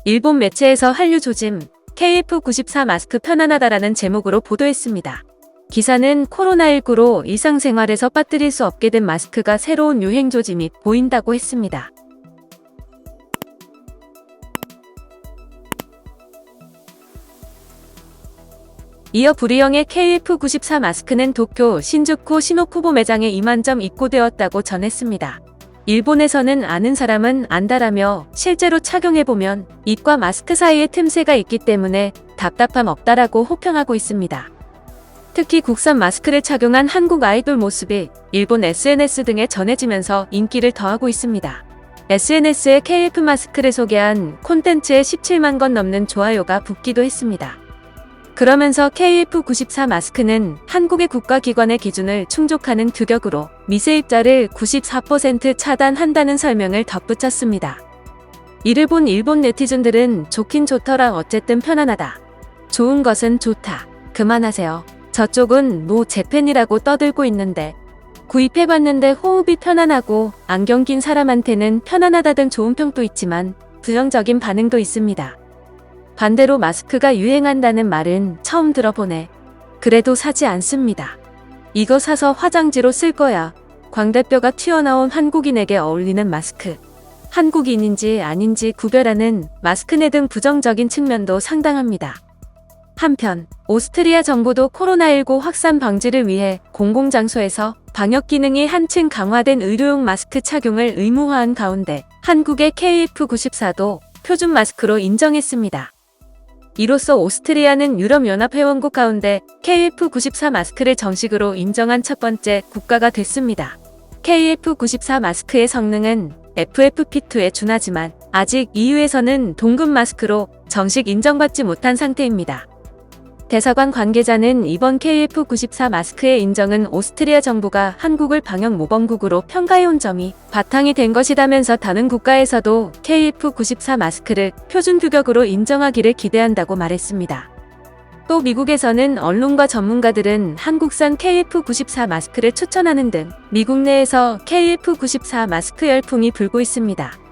일본 매체에서 한류 조짐, KF94 마스크 편안하다라는 제목으로 보도했습니다. 기사는 코로나19로 일상생활에서 빠뜨릴 수 없게 된 마스크가 새로운 유행 조짐이 보인다고 했습니다. 이어 브리형의 KF94 마스크는 도쿄 신주쿠 시노쿠보 매장에 2만 점 입고되었다고 전했습니다. 일본에서는 아는 사람은 안다라며 실제로 착용해보면 입과 마스크 사이에 틈새가 있기 때문에 답답함 없다라고 호평하고 있습니다. 특히 국산 마스크를 착용한 한국 아이돌 모습이 일본 SNS 등에 전해지면서 인기를 더하고 있습니다. SNS에 KF 마스크를 소개한 콘텐츠에 17만 건 넘는 좋아요가 붙기도 했습니다. 그러면서 KF94 마스크는 한국의 국가기관의 기준을 충족하는 규격으로 미세입자를 94% 차단한다는 설명을 덧붙였습니다. 이를 본 일본 네티즌들은 좋긴 좋더라, 어쨌든 편안하다. 좋은 것은 좋다. 그만하세요. 저쪽은 노 재팬이라고 떠들고 있는데 구입해봤는데 호흡이 편안하고 안경 낀 사람한테는 편안하다 등 좋은 평도 있지만 부정적인 반응도 있습니다. 반대로 마스크가 유행한다는 말은 처음 들어보네. 그래도 사지 않습니다. 이거 사서 화장지로 쓸 거야. 광대뼈가 튀어나온 한국인에게 어울리는 마스크. 한국인인지 아닌지 구별하는 마스크네 등 부정적인 측면도 상당합니다. 한편 오스트리아 정부도 코로나19 확산 방지를 위해 공공장소에서 방역 기능이 한층 강화된 의료용 마스크 착용을 의무화한 가운데 한국의 KF94도 표준 마스크로 인정했습니다. 이로써 오스트리아는 유럽연합 회원국 가운데 KF94 마스크를 정식으로 인정한 첫 번째 국가가 됐습니다. KF94 마스크의 성능은 FFP2에 준하지만 아직 EU에서는 동급 마스크로 정식 인정받지 못한 상태입니다. 대사관 관계자는 이번 KF94 마스크의 인정은 오스트리아 정부가 한국을 방역 모범국으로 평가해온 점이 바탕이 된 것이다면서 다른 국가에서도 KF94 마스크를 표준 규격으로 인정하기를 기대한다고 말했습니다. 또 미국에서는 언론과 전문가들은 한국산 KF94 마스크를 추천하는 등 미국 내에서 KF94 마스크 열풍이 불고 있습니다.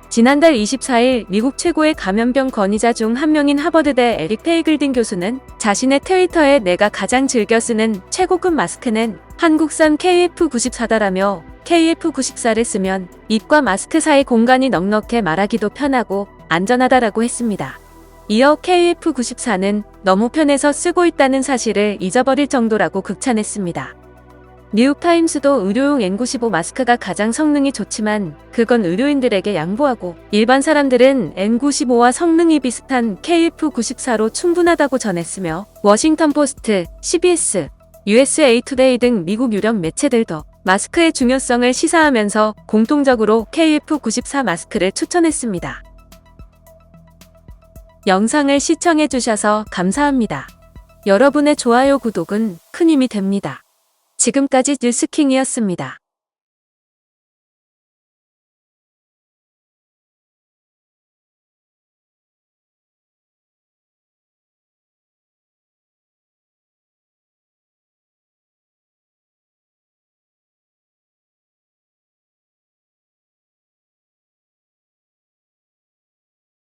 지난달 24일 미국 최고의 감염병 권위자 중 한 명인 하버드대 에릭 페이글딘 교수는 자신의 트위터에 내가 가장 즐겨 쓰는 최고급 마스크는 한국산 KF94다라며 KF94를 쓰면 입과 마스크 사이 공간이 넉넉해 말하기도 편하고 안전하다라고 했습니다. 이어 KF94는 너무 편해서 쓰고 있다는 사실을 잊어버릴 정도라고 극찬했습니다. 뉴욕타임스도 의료용 N95 마스크가 가장 성능이 좋지만 그건 의료인들에게 양보하고 일반 사람들은 N95와 성능이 비슷한 KF94로 충분하다고 전했으며 워싱턴 포스트, CBS, USA 투데이 등 미국 유력 매체들도 마스크의 중요성을 시사하면서 공통적으로 KF94 마스크를 추천했습니다. 영상을 시청해주셔서 감사합니다. 여러분의 좋아요, 구독은 큰 힘이 됩니다. 지금까지 뉴스킹이었습니다.